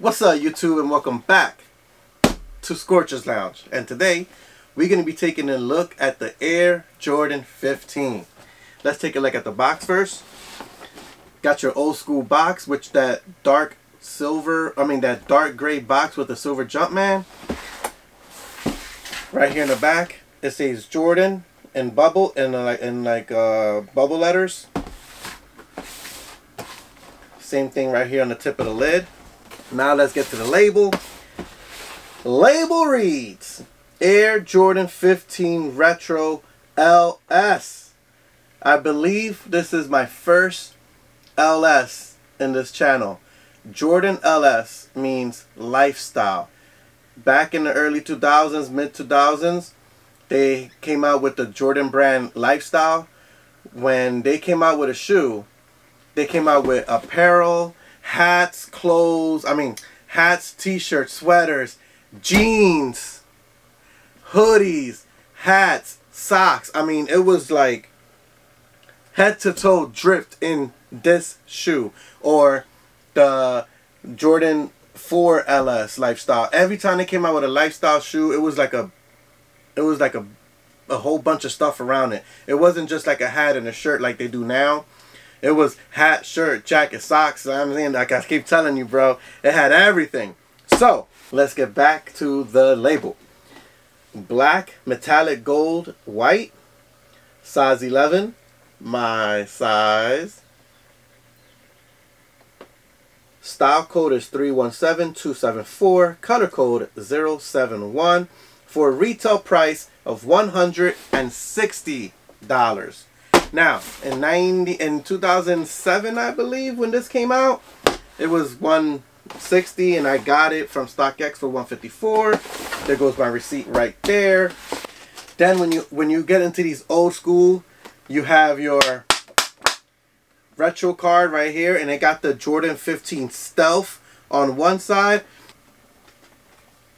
What's up, YouTube, and welcome back to Scorcher's Lounge. And today we're going to be taking a look at the Air Jordan 15. Let's take a look at the box first. Got your old school box, which that dark gray box with the silver Jumpman. Right here in the back, it says Jordan in bubble bubble letters. Same thing right here on the tip of the lid. Now let's get to the label. Label reads Air Jordan 15 Retro LS. I believe this is my first LS in this channel. Jordan LS means lifestyle. Back in the early 2000s, mid 2000s, they came out with the Jordan brand lifestyle. When they came out with a shoe, they came out with apparel, hats, clothes, hats, t-shirts, sweaters, jeans, hoodies, hats, socks. It was like head to toe dripped in this shoe. Or the Jordan 4 LS lifestyle. Every time they came out with a lifestyle shoe, it was like a whole bunch of stuff around it. It wasn't just like a hat and a shirt like they do now. It was hat, shirt, jacket, socks. Like I keep telling you, bro, it had everything. So let's get back to the label. Black, metallic gold, white, size 11, my size. Style code is 317274, color code 071, for a retail price of $160. Now, in 2007, I believe, when this came out, it was $160, and I got it from StockX for $154. There goes my receipt right there. Then when you get into these old school, you have your retro card right here, and it got the Jordan 15 Stealth on one side.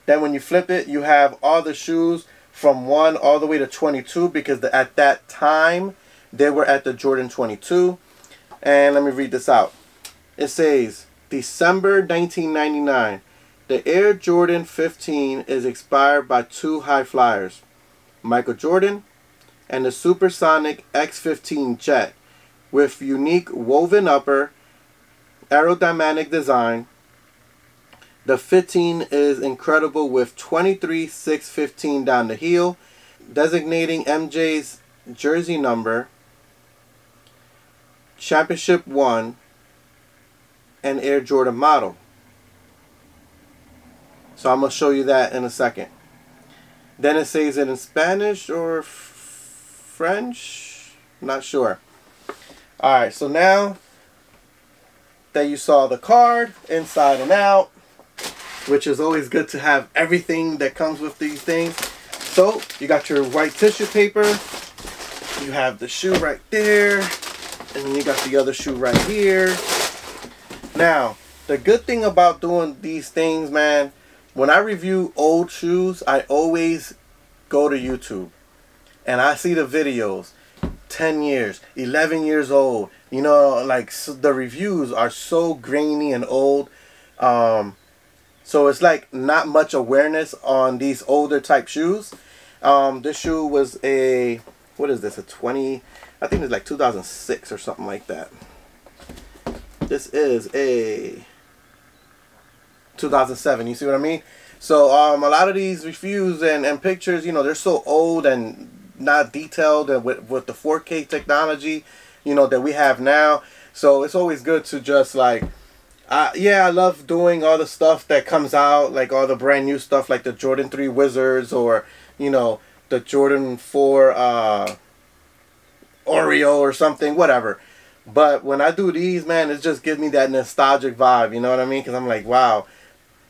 Then when you flip it, you have all the shoes from 1 all the way to 22, because at that time they were at the Jordan 22. And let me read this out. It says, December 1999. The Air Jordan 15 is inspired by two high flyers, Michael Jordan and the supersonic X-15 jet, with unique woven upper, aerodynamic design. The 15 is incredible with 23/615 down the heel, designating MJ's jersey number, Championship 1, and Air Jordan model. So I'm going to show you that in a second. Then it says it in Spanish or French, not sure. Alright, so now that you saw the card inside and out, which is always good to have everything that comes with these things. So you got your white tissue paper, you have the shoe right there, and then you got the other shoe right here. Now, the good thing about doing these things, man, when I review old shoes, I always go to YouTube and I see the videos. 10 years, 11 years old. You know, like, so the reviews are so grainy and old. So it's like not much awareness on these older type shoes. This shoe was a, what is this, a 20, I think it's like 2006 or something like that. This is a 2007, you see what I mean? So a lot of these reviews and pictures, you know, they're so old and not detailed, and with the 4K technology, you know, that we have now. So it's always good to just like, yeah, I love doing all the stuff that comes out, like all the brand new stuff, like the Jordan 3 Wizards, or, you know, the Jordan 4 Oreo or something, whatever. But when I do these, man, it just gives me that nostalgic vibe, you know what I mean? Because I'm like, wow,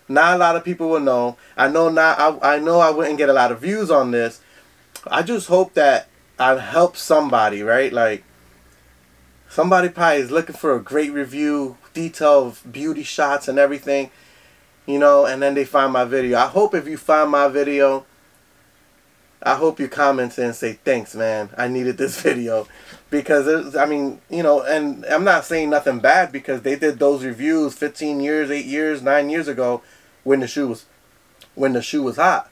not a lot of people will know. I know I wouldn't get a lot of views on this. I just hope that I help somebody, right? Like, somebody probably is looking for a great review, detailed beauty shots and everything, you know, and then they find my video. I hope if you find my video, I hope you comment and say thanks, man. I needed this video because it's, I mean, you know, and I'm not saying nothing bad because they did those reviews 15 years, 8 years, 9 years ago when the shoe was hot,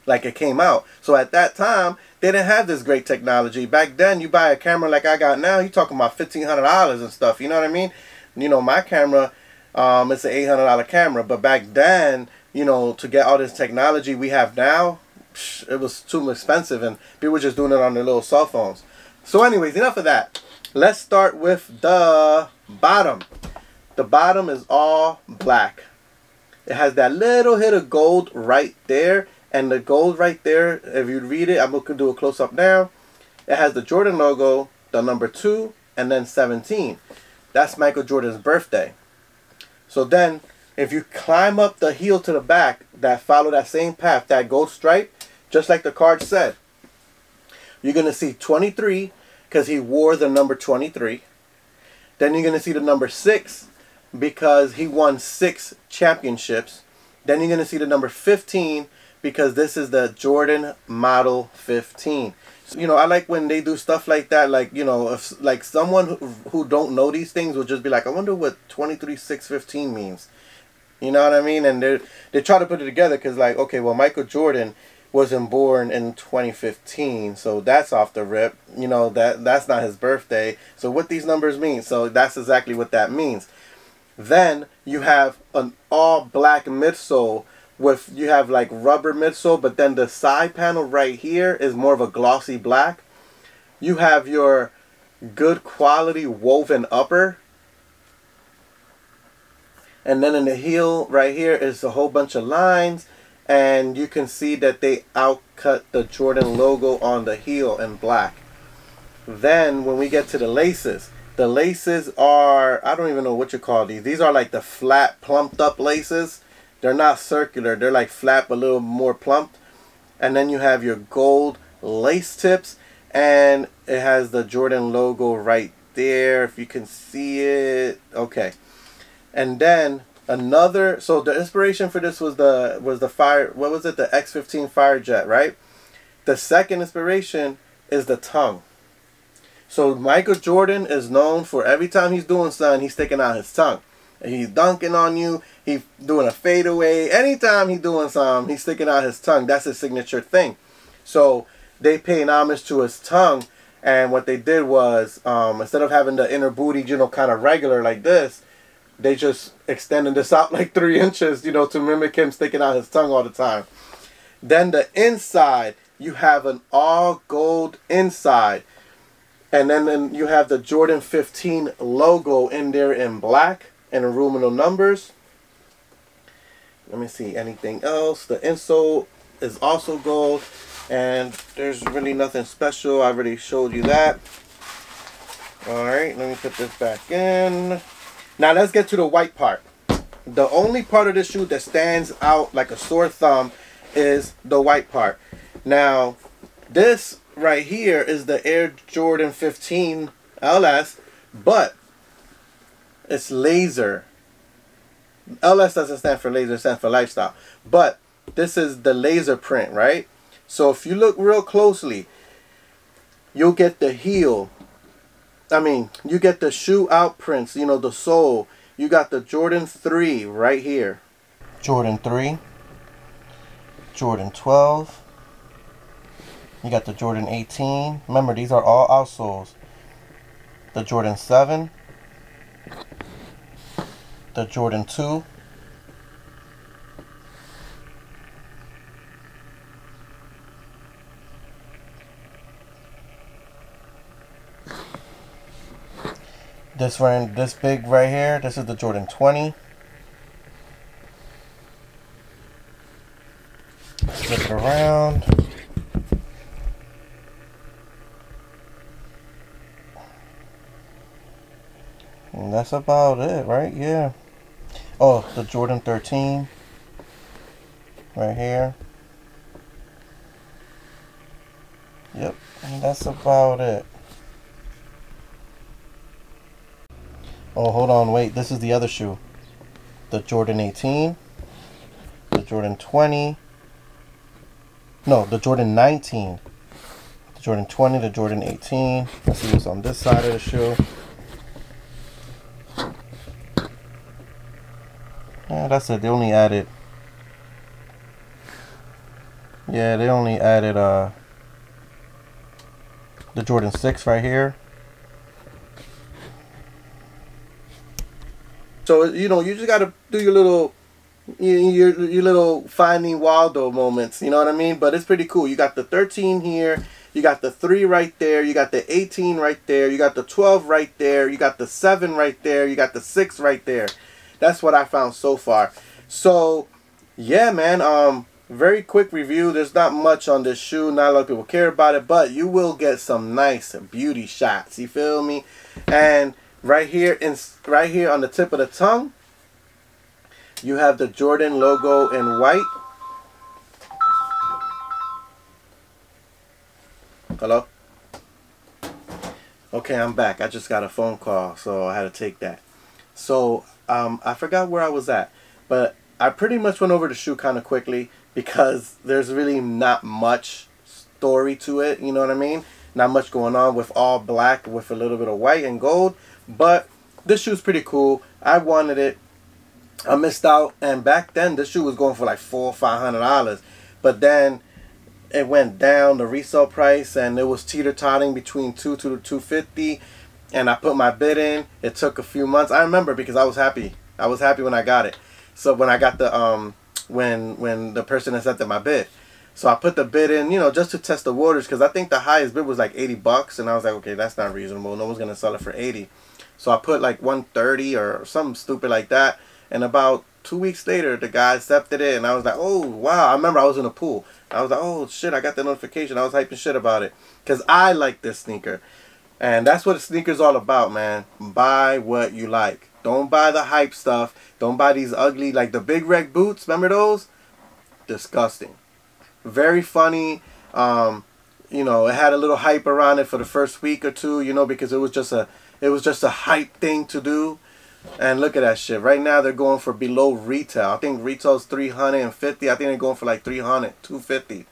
like it came out. So at that time, they didn't have this great technology. Back then, you buy a camera like I got now, you're talking about $1,500 and stuff. You know what I mean? You know, my camera, it's an $800 camera, but back then, you know, to get all this technology we have now, it was too expensive, and people were just doing it on their little cell phones. So anyways, enough of that. Let's start with the bottom. The bottom is all black. It has that little hit of gold right there, and the gold right there, if you read it, I'm going to do a close-up now. It has the Jordan logo, the number 2, and then 17. That's Michael Jordan's birthday. So then, if you climb up the heel to the back, that follow that same path, that gold stripe, just like the card said, you're going to see 23 because he wore the number 23. Then you're going to see the number 6 because he won 6 championships. Then you're going to see the number 15 because this is the Jordan Model 15. So, you know, I like when they do stuff like that. Like, you know, if like someone who don't know these things will just be like, I wonder what 23, 6, 15 means. You know what I mean? And they try to put it together because, like, okay, well, Michael Jordan wasn't born in 2015, so that's off the rip. You know, that's not his birthday. So what these numbers mean? So that's exactly what that means. Then you have an all black midsole with, you have like rubber midsole, but then the side panel right here is more of a glossy black. You have your good quality woven upper. And then in the heel right here is a whole bunch of lines. And you can see that they outcut the Jordan logo on the heel in black. Then when we get to the laces are, I don't even know what you call these. These are like the flat, plumped up laces. They're not circular. They're like flat, but a little more plumped. And then you have your gold lace tips. And it has the Jordan logo right there, if you can see it. Okay. And then another, so the inspiration for this was the fire, what was it? The X-15 Firejet, right? The second inspiration is the tongue. So Michael Jordan is known for every time he's doing something, he's sticking out his tongue. And he's dunking on you, he's doing a fadeaway. Anytime he's doing something, he's sticking out his tongue. That's his signature thing. So they paid homage to his tongue. And what they did was, instead of having the inner booty, you know, kind of regular like this, they just extended this out like 3 inches, you know, to mimic him sticking out his tongue all the time. Then the inside, you have an all gold inside. And then you have the Jordan 15 logo in there in black and aluminum numbers. Let me see, anything else? The insole is also gold. And there's really nothing special. I already showed you that. Alright, let me put this back in. Now let's get to the white part. The only part of the shoe that stands out like a sore thumb is the white part. Now, this right here is the Air Jordan 15 LS, but it's laser. LS doesn't stand for laser, it stands for lifestyle. But this is the laser print, right? So if you look real closely, you'll get the heel. I mean, you get the shoe outprints, you know, the sole. You got the Jordan 3 right here. Jordan 3. Jordan 12. You got the Jordan 18. Remember, these are all outsoles. The Jordan 7. The Jordan 2. This one, this big right here, this is the Jordan 20. Flip it around. And that's about it, right? Yeah. Oh, the Jordan 13. Right here. Yep, and that's about it. Oh, hold on, wait, this is the other shoe. The Jordan 18, the Jordan 20, No, the Jordan 19. The Jordan 20, the Jordan 18. Let's see what's on this side of the shoe. Yeah, that's it. They only added... Yeah, they only added the Jordan 6 right here. So, you know, you just got to do your little Finding Waldo moments, you know what I mean? But it's pretty cool. You got the 13 here, you got the 3 right there, you got the 18 right there, you got the 12 right there, you got the 7 right there, you got the 6 right there. That's what I found so far. So, yeah, man, very quick review. There's not much on this shoe. Not a lot of people care about it, but you will get some nice beauty shots. You feel me? And right here on the tip of the tongue, you have the Jordan logo in white. Hello? Okay, I'm back. I just got a phone call, so I had to take that. So, I forgot where I was at, but I pretty much went over the shoe kind of quickly because there's really not much story to it, you know what I mean? Not much going on with all black with a little bit of white and gold, but this shoe's pretty cool. I wanted it. I missed out, and back then this shoe was going for like $400 or $500, but then it went down, the resale price, and it was teeter-totting between $200 to $250, and I put my bid in. It took a few months. I remember because I was happy. I was happy when I got it. So when I got the when the person accepted my bid, so I put the bid in, you know, just to test the waters, because I think the highest bid was like $80, and I was like, okay, that's not reasonable. No one's gonna sell it for 80. So I put like 130 or something stupid like that. And about 2 weeks later, the guy accepted it, and I was like, oh, wow. I remember I was in a pool. I was like, oh, shit, I got the notification. I was hyping shit about it because I like this sneaker. And that's what a sneaker's all about, man. Buy what you like. Don't buy the hype stuff. Don't buy these ugly, like the big red boots. Remember those? Disgusting. Very funny. You know, it had a little hype around it for the first week or two, you know, because it was just a hype thing to do. And look at that shit. Right now they're going for below retail. I think retail's $350. I think they're going for like $300, $250.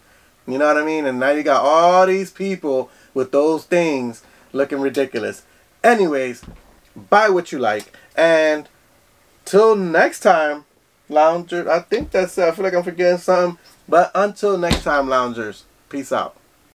You know what I mean? And now you got all these people with those things looking ridiculous. Anyways, buy what you like. And till next time, loungers. I think that's I feel like I'm forgetting something. But until next time, loungers. Peace out.